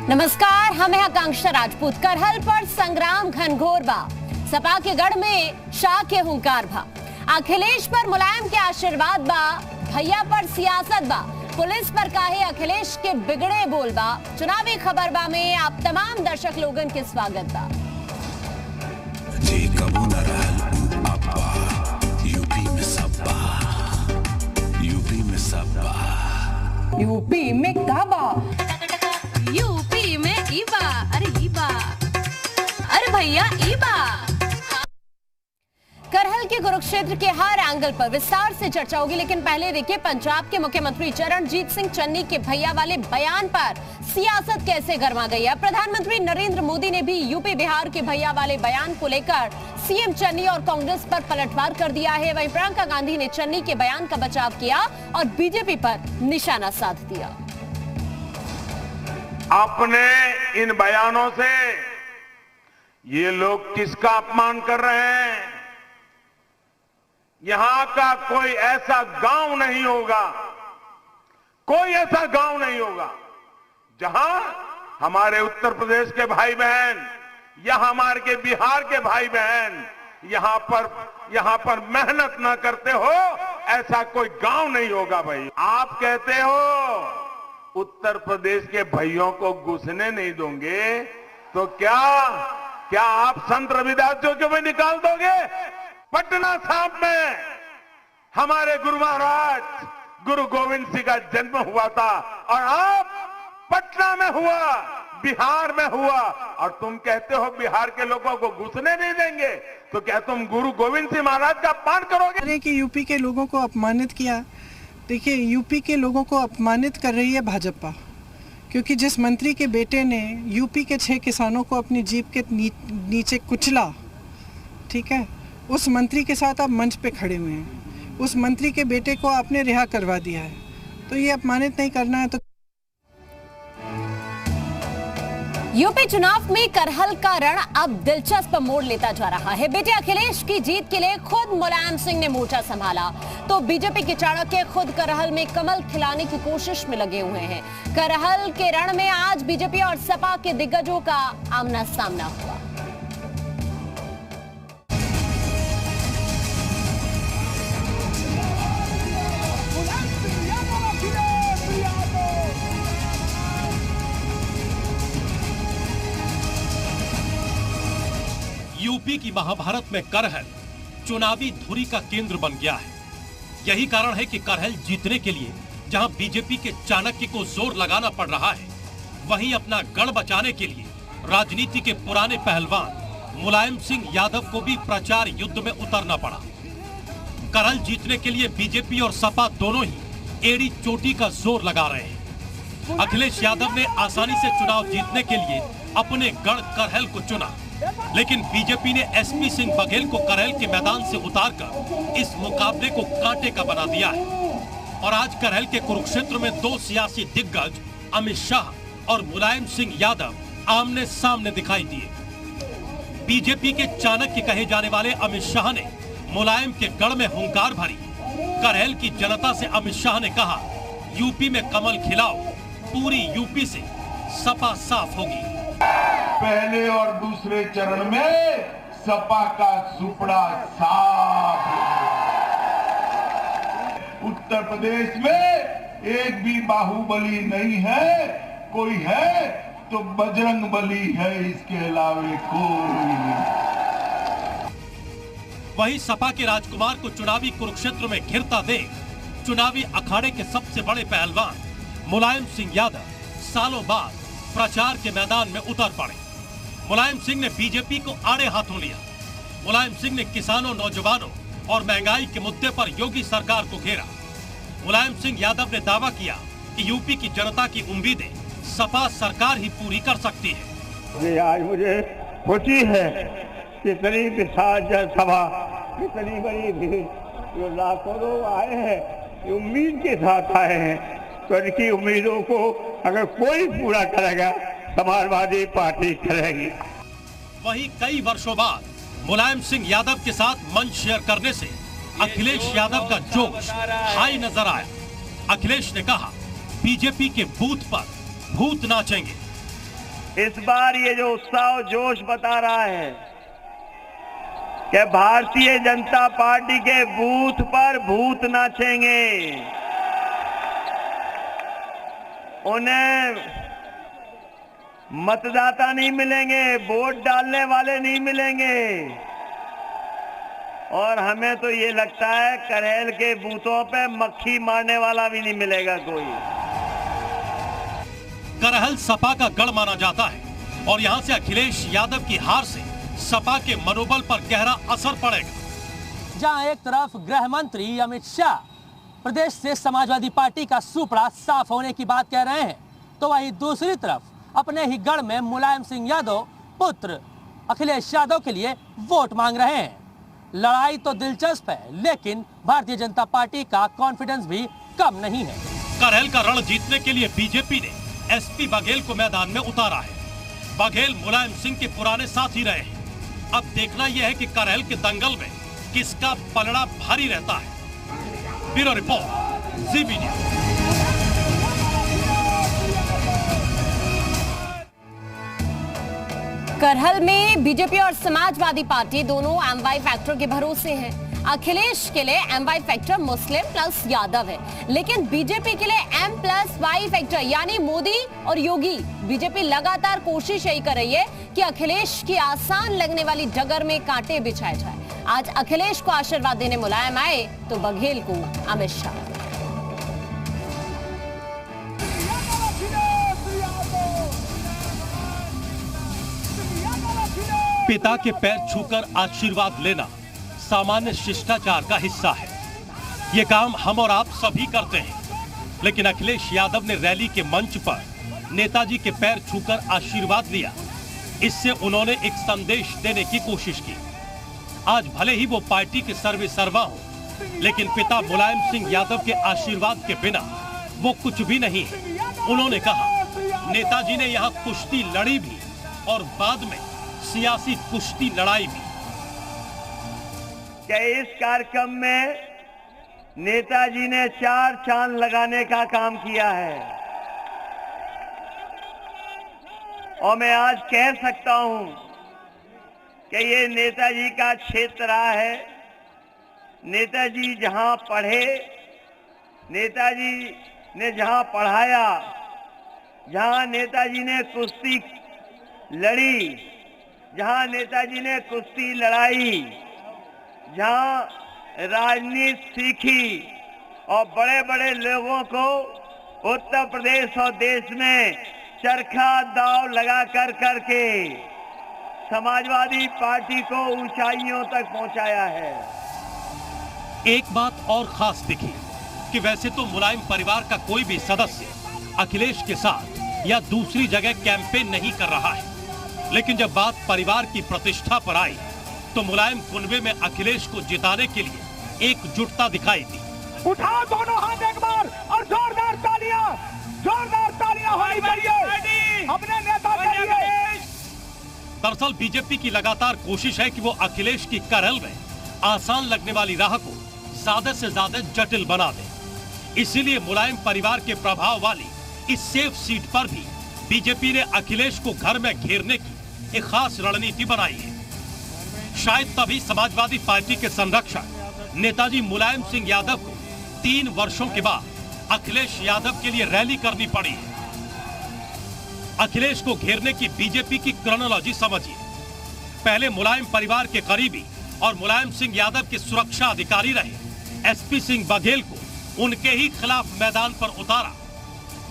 नमस्कार, हम हैं आकांक्षा राजपूत। करहल पर संग्राम घनघोर बा, सपा के गढ़ में शाह के हुंकार भा, अखिलेश पर मुलायम के आशीर्वाद बा, भैया पर सियासत बा, पुलिस पर काहे अखिलेश के बिगड़े बोल बा। चुनावी खबर बा में आप तमाम दर्शक लोगन के स्वागत बा। यूपी में काबा, यूपी में ईबा, अरे ईबा, अरे भैया ईबा। करहल के कुरुक्षेत्र के हर एंगल पर विस्तार से चर्चा होगी, लेकिन पहले देखिए पंजाब के मुख्यमंत्री चरणजीत सिंह चन्नी के भैया वाले बयान पर सियासत कैसे गर्मा गई है। प्रधानमंत्री नरेंद्र मोदी ने भी यूपी बिहार के भैया वाले बयान को लेकर सीएम चन्नी और कांग्रेस पर पलटवार कर दिया है। वहीं प्रियंका गांधी ने चन्नी के बयान का बचाव किया और बीजेपी पर निशाना साध दिया। अपने इन बयानों से ये लोग किसका अपमान कर रहे हैं? यहां का कोई ऐसा गांव नहीं होगा, कोई ऐसा गांव नहीं होगा जहां हमारे उत्तर प्रदेश के भाई बहन या हमारे के बिहार के भाई बहन यहां पर मेहनत ना करते हो। ऐसा कोई गांव नहीं होगा। भाई आप कहते हो उत्तर प्रदेश के भाइयों को घुसने नहीं दोगे, तो क्या आप संत रविदास जी को भी निकाल दोगे? पटना साहब में हमारे गुरु महाराज गुरु गोविंद सिंह का जन्म हुआ था और अब पटना में हुआ, बिहार में हुआ, और तुम कहते हो बिहार के लोगों को घुसने नहीं देंगे। तो क्या तुम गुरु गोविंद सिंह महाराज का अपमान करोगे? कि यूपी के लोगों को अपमानित किया। देखिए, यूपी के लोगों को अपमानित कर रही है भाजपा, क्योंकि जिस मंत्री के बेटे ने यूपी के 6 किसानों को अपनी जीप के नीचे कुचला, ठीक है, उस मंत्री के साथ आप मंच पे खड़े हुए हैं, उस मंत्री के बेटे को आपने रिहा करवा दिया है, तो ये अपमानित नहीं करना है। तो यूपी चुनाव में करहल का रण अब दिलचस्प मोड़ लेता जा रहा है। बेटे अखिलेश की जीत के लिए खुद मुलायम सिंह ने मोर्चा संभाला, तो बीजेपी के चाणक्य खुद करहल में कमल खिलाने की कोशिश में लगे हुए हैं। करहल के रण में आज बीजेपी और सपा के दिग्गजों का आमना सामना हुआ। यूपी की महाभारत में करहल चुनावी धुरी का केंद्र बन गया है। यही कारण है कि करहल जीतने के लिए जहां बीजेपी के चाणक्य को जोर लगाना पड़ रहा है, वहीं अपना गढ़ बचाने के लिए राजनीति के पुराने पहलवान मुलायम सिंह यादव को भी प्रचार युद्ध में उतरना पड़ा। करहल जीतने के लिए बीजेपी और सपा दोनों ही एड़ी चोटी का जोर लगा रहे हैं। अखिलेश यादव ने आसानी से चुनाव जीतने के लिए अपने गढ़ करहल को चुना, लेकिन बीजेपी ने एसपी सिंह बघेल को करहल के मैदान से उतारकर इस मुकाबले को कांटे का बना दिया है। और आज करहल के कुरुक्षेत्र में दो सियासी दिग्गज अमित शाह और मुलायम सिंह यादव आमने सामने दिखाई दिए। बीजेपी के चाणक्य कहे जाने वाले अमित शाह ने मुलायम के गढ़ में हुंकार भरी। करहल की जनता से अमित शाह ने कहा, यूपी में कमल खिलाओ, पूरी यूपी से सपा साफ होगी। पहले और दूसरे चरण में सपा का सुपड़ा साफ। उत्तर प्रदेश में एक भी बाहुबली नहीं है, कोई है तो बजरंग बली है, इसके अलावे कोई नहीं। वहीं सपा के राजकुमार को चुनावी कुरुक्षेत्र में घिरता देख चुनावी अखाड़े के सबसे बड़े पहलवान मुलायम सिंह यादव सालों बाद प्रचार के मैदान में उतर पड़े। मुलायम सिंह ने बीजेपी को आड़े हाथों लिया। मुलायम सिंह ने किसानों, नौजवानों और महंगाई के मुद्दे पर योगी सरकार को घेरा। मुलायम सिंह यादव ने दावा किया कि यूपी की जनता की उम्मीदें सपा सरकार ही पूरी कर सकती है। आज मुझे खुशी है कि इतनी विशाल जनसभा, इतनी बड़ी भीड़, जो लाखों लोग आए हैं, उम्मीद के साथ आए हैं, तो इनकी उम्मीदों को अगर कोई पूरा करेगा, समाजवादी पार्टी करेगी। वहीं कई वर्षों बाद मुलायम सिंह यादव के साथ मंच शेयर करने से अखिलेश यादव का जोश हाई नजर आया। अखिलेश ने कहा, बीजेपी के बूथ पर भूत नाचेंगे। इस बार ये जो उत्साह और जोश बता रहा है कि भारतीय जनता पार्टी के बूथ पर भूत नाचेंगे, उन्हें मतदाता नहीं मिलेंगे, वोट डालने वाले नहीं मिलेंगे। और हमें तो ये लगता है करहेल के बूथों पे मक्खी मारने वाला भी नहीं मिलेगा कोई। करहल सपा का गढ़ माना जाता है और यहां से अखिलेश यादव की हार से सपा के मनोबल पर गहरा असर पड़ेगा। जहां एक तरफ गृह मंत्री अमित शाह प्रदेश से समाजवादी पार्टी का सुपड़ा साफ होने की बात कह रहे हैं, तो वहीं दूसरी तरफ अपने ही गढ़ में मुलायम सिंह यादव पुत्र अखिलेश यादव के लिए वोट मांग रहे हैं। लड़ाई तो दिलचस्प है, लेकिन भारतीय जनता पार्टी का कॉन्फिडेंस भी कम नहीं है। करहल का रण जीतने के लिए बीजेपी ने एसपी बघेल को मैदान में उतारा है। बघेल मुलायम सिंह के पुराने साथी रहे हैं। अब देखना यह है कि करहल के दंगल में किसका पलड़ा भारी रहता है। ब्यूरो रिपोर्ट, ज़ी मीडिया। करहल में बीजेपी और समाजवादी पार्टी दोनों एमवाई फैक्टर के भरोसे हैं। अखिलेश के लिए MY factor Muslim plus Yadav है, लेकिन बीजेपी के लिए एम प्लस वाई फैक्टर यानी मोदी और योगी। बीजेपी लगातार कोशिश यही कर रही है कि अखिलेश की आसान लगने वाली डगर में कांटे बिछाए जाए। आज अखिलेश को आशीर्वाद देने मुलायम आए तो बघेल को अमित शाह। पिता के पैर छूकर आशीर्वाद लेना सामान्य शिष्टाचार का हिस्सा है। ये काम हम और आप सभी करते हैं, लेकिन अखिलेश यादव ने रैली के मंच पर नेताजी के पैर छूकर आशीर्वाद लिया। इससे उन्होंने एक संदेश देने की कोशिश की। आज भले ही वो पार्टी के सर्वे सर्वा हो, लेकिन पिता मुलायम सिंह यादव के आशीर्वाद के बिना वो कुछ भी नहीं है। उन्होंने कहा, नेताजी ने यहाँ कुश्ती लड़ी भी और बाद में सियासी कुश्ती लड़ाई भी। क्या इस कार्यक्रम में नेताजी ने 4 चांद लगाने का काम किया है, और मैं आज कह सकता हूं कि ये नेताजी का क्षेत्र रहा है। नेताजी जहां पढ़े, नेताजी ने जहां पढ़ाया, जहां नेताजी ने कुश्ती लड़ी, जहां नेताजी ने कुश्ती लड़ाई, जहां राजनीति सीखी और बड़े बड़े लोगों को उत्तर प्रदेश और देश में चरखा दाव लगा कर करके समाजवादी पार्टी को ऊंचाइयों तक पहुंचाया है। एक बात और खास दिखी कि वैसे तो मुलायम परिवार का कोई भी सदस्य अखिलेश के साथ या दूसरी जगह कैंपेन नहीं कर रहा है, लेकिन जब बात परिवार की प्रतिष्ठा पर आई तो मुलायम कुनबे में अखिलेश को जिताने के लिए एकजुटता दिखाई दी। उठाओ दोनों हाथ एक बार और जोरदार तालियां होनी चाहिए अपने नेता के लिए। दरअसल बीजेपी की लगातार कोशिश है कि वो अखिलेश की करहल में आसान लगने वाली राह को ज्यादा से ज्यादा जटिल बना दे। इसीलिए मुलायम परिवार के प्रभाव वाली इस सेफ सीट पर भी बीजेपी ने अखिलेश को घर में घेरने की एक खास रणनीति बनाई है। शायद तभी समाजवादी पार्टी के संरक्षक नेताजी मुलायम सिंह यादव को 3 वर्षों के बाद अखिलेश यादव के लिए रैली करनी पड़ी है। अखिलेश को घेरने की बीजेपी की क्रोनोलॉजी समझिए। पहले मुलायम परिवार के करीबी और मुलायम सिंह यादव के सुरक्षा अधिकारी रहे एसपी सिंह बघेल को उनके ही खिलाफ मैदान पर उतारा।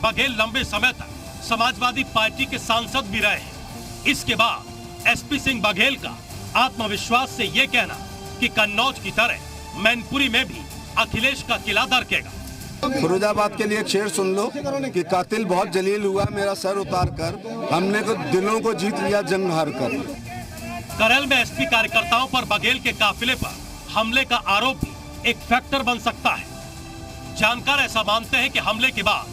बघेल लंबे समय तक समाजवादी पार्टी के सांसद भी रहे। इसके बाद एसपी सिंह बघेल का आत्मविश्वास से यह कहना कि कन्नौज की तरह मैनपुरी में भी अखिलेश का किला दरकेगा। फिरोजाबाद के लिए एक शेर सुन लो कि कातिल बहुत जलील हुआ मेरा सर उतार कर, हमने को दिलों को जीत लिया जंग हार कर। करहल में एसपी कार्यकर्ताओं पर बघेल के काफिले पर हमले का आरोप भी एक फैक्टर बन सकता है। जानकार ऐसा मानते हैं कि हमले के बाद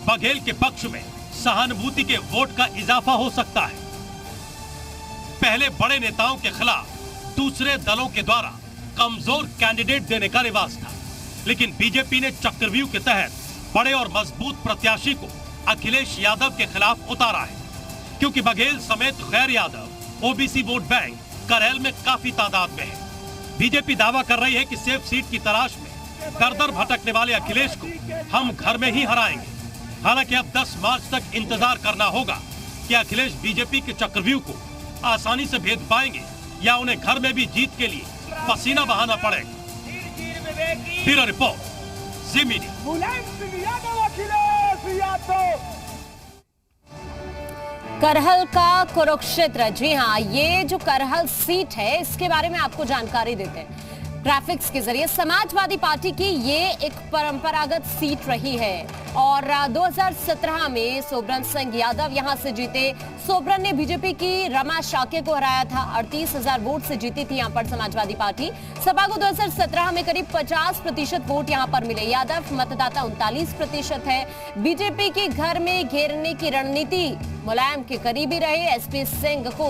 बघेल के पक्ष में सहानुभूति के वोट का इजाफा हो सकता है। पहले बड़े नेताओं के खिलाफ दूसरे दलों के द्वारा कमजोर कैंडिडेट देने का रिवाज था, लेकिन बीजेपी ने चक्रव्यूह के तहत बड़े और मजबूत प्रत्याशी को अखिलेश यादव के खिलाफ उतारा है, क्योंकि बघेल समेत गैर यादव ओबीसी वोट बैंक करैल में काफी तादाद में है। बीजेपी दावा कर रही है कि सेफ सीट की तलाश में दर-दर भटकने वाले अखिलेश को हम घर में ही हराएंगे। हालांकि अब 10 मार्च तक इंतजार करना होगा कि अखिलेश बीजेपी के चक्रव्यूह को आसानी से भेद पाएंगे या उन्हें घर में भी जीत के लिए पसीना बहाना पड़ेगा। ब्यूरो रिपोर्ट, जी मीडिया। करहल का कुरुक्षेत्र, जी हाँ, ये जो करहल सीट है इसके बारे में आपको जानकारी देते हैं ग्राफिक्स के जरिए। समाजवादी पार्टी की ये एक परंपरागत सीट रही है और 2017 में सोबरन सिंह यादव यहां से जीते। सोबरन ने बीजेपी की रमा शाके को हराया था। 38,000 वोट से जीती थी यहां पर समाजवादी पार्टी। सपा को 2017 में करीब 50% वोट यहां पर मिले। यादव मतदाता 39% है। बीजेपी की घर में घेरने की रणनीति मुलायम के करीबी रहे। एसपी सिंह को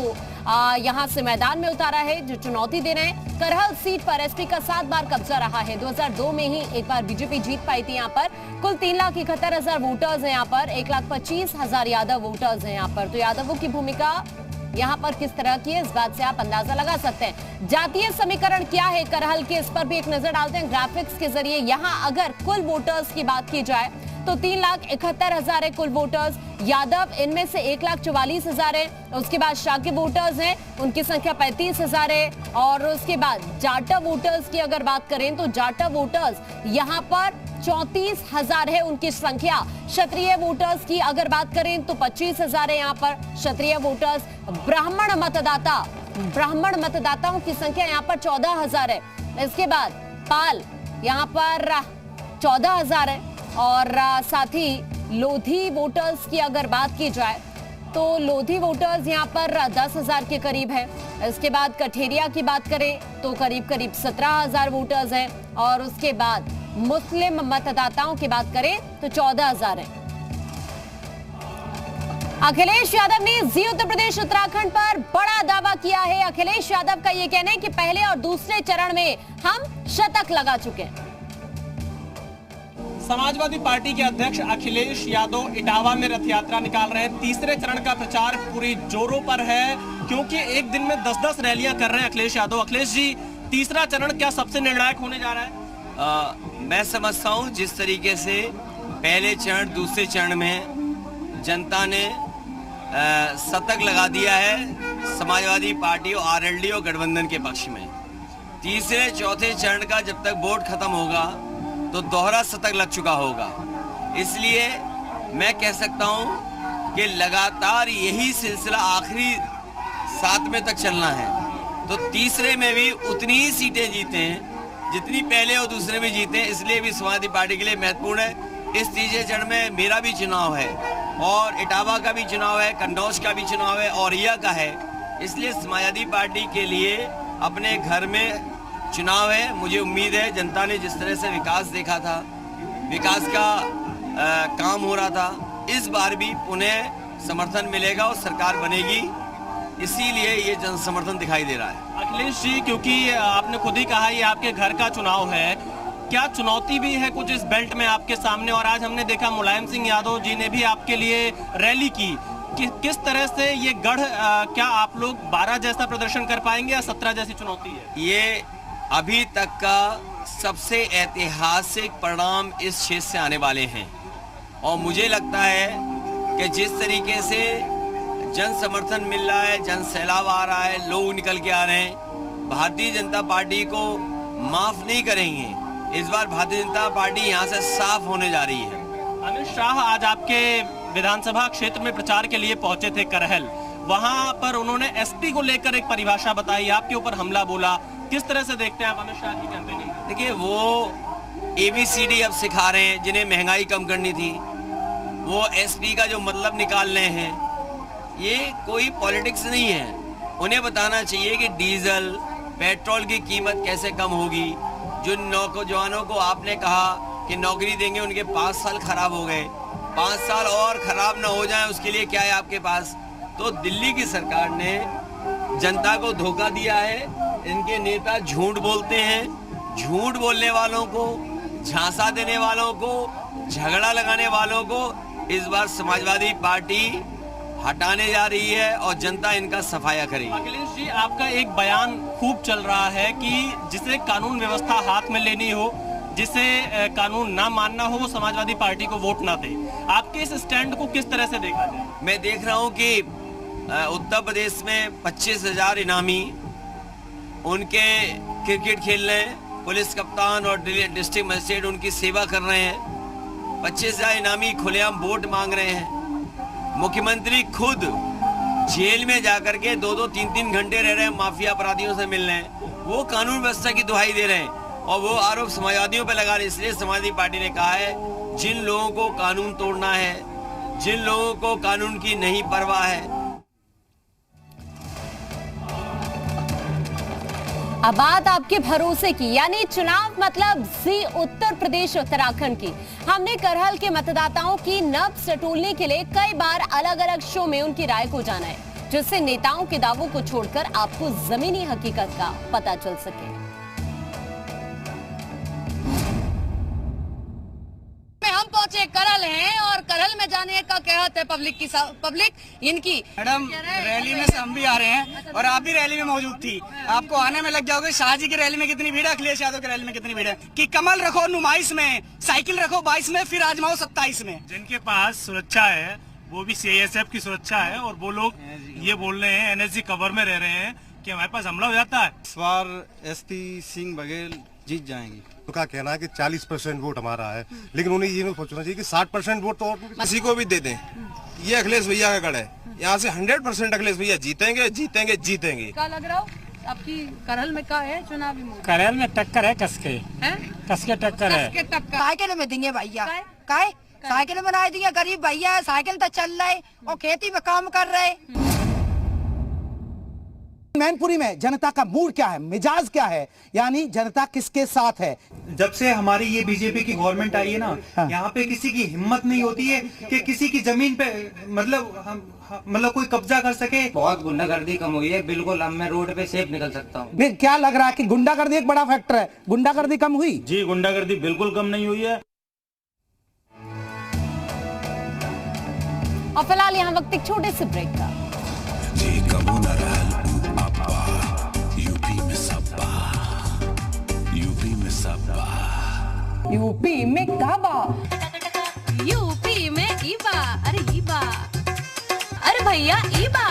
यहां से मैदान में उतारा है जो चुनौती दे रहे हैं। करहल सीट पर एसपी का 7 बार कब्जा रहा है। 2002 में ही एक बार बीजेपी जीत पाई थी यहाँ पर। कुल 3,71,000 वोटर्स हैं यहाँ पर। 1,25,000 यादव वोटर्स हैं यहाँ पर। तो यादवों की भूमिका यहाँ पर किस तरह की है इस बात से आप अंदाजा लगा सकते हैं। जातीय समीकरण क्या है करहल के, इस पर भी एक नजर डालते हैं ग्राफिक्स के जरिए। यहाँ अगर कुल वोटर्स की बात की जाए तो 3,71,000 है कुल वोटर्स। यादव इनमें से 1,44,000 है। उसके बाद शाके वोटर्स हैं, उनकी संख्या 35,000 है। और उसके बाद जाटा वोटर्स की अगर बात करें तो जाटा वोटर्स यहाँ पर 34,000 है उनकी संख्या। क्षत्रिय वोटर्स की अगर बात करें तो 25,000 है यहाँ पर क्षत्रिय वोटर्स। ब्राह्मण मतदाताओं की संख्या यहाँ पर 14,000 है। इसके बाद पाल यहाँ पर 14,000 है। और साथ ही लोधी वोटर्स की अगर बात की जाए तो लोधी वोटर्स यहाँ पर 10,000 के करीब है। इसके बाद कठेरिया की बात करें तो करीब 17,000 वोटर्स हैं। और उसके बाद मुस्लिम मतदाताओं की बात करें तो 14,000 है। अखिलेश यादव ने जी उत्तर प्रदेश उत्तराखंड पर बड़ा दावा किया है। अखिलेश यादव का यह कहना है कि पहले और दूसरे चरण में हम शतक लगा चुके हैं। समाजवादी पार्टी के अध्यक्ष अखिलेश यादव इटावा में रथ यात्रा निकाल रहे हैं। तीसरे चरण का प्रचार पूरी जोरों पर है क्योंकि एक दिन में 10-10 रैलियां कर रहे हैं अखिलेश यादव। अखिलेश जी, तीसरा चरण क्या सबसे निर्णायक होने जा रहा है? मैं समझता हूं जिस तरीके से पहले चरण दूसरे चरण में जनता ने शतक लगा दिया है समाजवादी पार्टी और आरएलडी और गठबंधन के पक्ष में, तीसरे चौथे चरण का जब तक वोट खत्म होगा तो दोहरा शतक लग चुका होगा। इसलिए मैं कह सकता हूं कि लगातार यही सिलसिला आखिरी 7वें तक चलना है। तो तीसरे में भी उतनी ही सीटें जीते हैं जितनी पहले और दूसरे में जीते हैं। इसलिए भी समाजवादी पार्टी के लिए महत्वपूर्ण है। इस तीसरे चरण में मेरा भी चुनाव है और इटावा का भी चुनाव है, कन्नौज का भी चुनाव है, औरैया का है। इसलिए समाजवादी पार्टी के लिए अपने घर में चुनाव है। मुझे उम्मीद है जनता ने जिस तरह से विकास देखा था, विकास का काम हो रहा था, इस बार भी पुनः समर्थन मिलेगा और सरकार बनेगी। इसीलिए ये जन समर्थन दिखाई दे रहा है। अखिलेश जी, क्योंकि आपने खुद ही कहा ये आपके घर का चुनाव है, क्या चुनौती भी है कुछ इस बेल्ट में आपके सामने? और आज हमने देखा मुलायम सिंह यादव जी ने भी आपके लिए रैली की। किस तरह से ये गढ़, क्या आप लोग 12 जैसा प्रदर्शन कर पाएंगे या 17 जैसी चुनौती है? ये अभी तक का सबसे ऐतिहासिक परिणाम इस क्षेत्र से आने वाले हैं और मुझे लगता है कि जिस तरीके से जन समर्थन मिल रहा है, जन सैलाब आ रहा है, लोग निकल के आ रहे हैं, भारतीय जनता पार्टी को माफ नहीं करेंगे। इस बार भारतीय जनता पार्टी यहाँ से साफ होने जा रही है। अमित शाह आज आपके विधानसभा क्षेत्र में प्रचार के लिए पहुंचे थे करहल। वहां पर उन्होंने एसपी को लेकर एक परिभाषा बताई, आपके ऊपर हमला बोला। किस तरह से देखते हैं आप अमित शाह की कैंपेनिंग? देखिए, वो ABCD अब सिखा रहे हैं, जिन्हें महंगाई कम करनी थी वो एसपी का जो मतलब निकाल रहे हैं। ये कोई पॉलिटिक्स नहीं है। उन्हें बताना चाहिए कि डीजल पेट्रोल की कीमत कैसे कम होगी। जो नौजवानों को आपने कहा कि नौकरी देंगे, उनके 5 साल खराब हो गए, 5 साल और खराब ना हो जाए उसके लिए क्या है आपके पास? तो दिल्ली की सरकार ने जनता को धोखा दिया है। इनके नेता झूठ बोलते हैं। झूठ बोलने वालों को, झांसा देने वालों को, झगड़ा लगाने वालों को इस बार समाजवादी पार्टी हटाने जा रही है और जनता इनका सफाया करेगी। अखिलेश जी, आपका एक बयान खूब चल रहा है कि जिसे कानून व्यवस्था हाथ में लेनी हो, जिसे कानून ना मानना हो, वो समाजवादी पार्टी को वोट ना दे। आपके इस स्टैंड को किस तरह से देखा जाए? मैं देख रहा हूं कि उत्तर प्रदेश में 25,000 इनामी उनके क्रिकेट खेल रहे हैं, पुलिस कप्तान और डिस्ट्रिक्ट मजिस्ट्रेट उनकी सेवा कर रहे हैं। 25,000 इनामी खुलेआम वोट मांग रहे हैं। मुख्यमंत्री खुद जेल में जाकर के 2-2, 3-3 घंटे रह रहे हैं, माफिया अपराधियों से मिल रहे हैं। वो कानून व्यवस्था की दुहाई दे रहे हैं और वो आरोप समाजवादियों पर लगा रहे हैं। इसलिए समाजवादी पार्टी ने कहा है, जिन लोगों को कानून तोड़ना है, जिन लोगों को कानून की नहीं परवाह है। अब बात आपके भरोसे की, यानी चुनाव मतलब जी उत्तर प्रदेश उत्तराखंड की। हमने करहल के मतदाताओं की नब्ज टटोलने के लिए कई बार अलग अलग शो में उनकी राय को जाना है, जिससे नेताओं के दावों को छोड़कर आपको जमीनी हकीकत का पता चल सके। हम पहुंचे करहल हैं और करहल में जाने का कहत है पब्लिक इनकी। मैडम, रैली में से हम भी आ रहे हैं और आप भी रैली में मौजूद थी। आपको आने में लग जाओगे। शाहजी की रैली में कितनी भीड़ है, अखिलेश यादव की रैली में कितनी भीड़ है। कि कमल रखो नुमाइश में, साइकिल रखो 22 में, फिर आजमाओ 27 में। जिनके पास सुरक्षा है वो भी CISF की सुरक्षा है और वो लोग ये बोल रहे हैं, NSG कवर में रह रहे हैं कि हमारे पास हमला हो जाता है। इस बार SP सिंह बघेल जीत जाएंगी। उनका कहना है कि 40% वोट हमारा है, लेकिन उन्हें ये नहीं सोचना चाहिए कि 60% वोट तो और किसी को भी दे दें। ये अखिलेश भैया का गढ़ है, यहाँ से 100% अखिलेश भैया जीतेंगे जीतेंगे जीतेंगे। क्या लग रहा हो आपकी करहल में क्या है चुनावी मूड? करहल में टक्कर है, कसके टक्कर है। साइकिल में देंगे भैया, काय साइकिल में ना देंगे। गरीब भैया साइकिल तो चल रहे और खेती में काम कर रहे। मैनपुरी में जनता का मूड क्या है, मिजाज क्या है, यानी जनता किसके साथ है? जब से हमारी ये बीजेपी की गवर्नमेंट आई है ना, यहाँ पे किसी की हिम्मत नहीं होती है कि किसी की जमीन पे मतलब कोई कब्जा कर सके। बहुत गुंडागर्दी कम हुई है, बिल्कुल। अब मैं रोड पे सेफ निकल सकता हूँ। क्या लग रहा है कि गुंडागर्दी एक बड़ा फैक्टर है? गुंडागर्दी कम हुई? जी, गुंडागर्दी बिल्कुल कम नहीं हुई है। और फिलहाल यहाँ वक्त एक छोटे से ब्रेक का। यूपी में काबा, यूपी में ईबा। अरे ईबा, अरे भैया ईबा।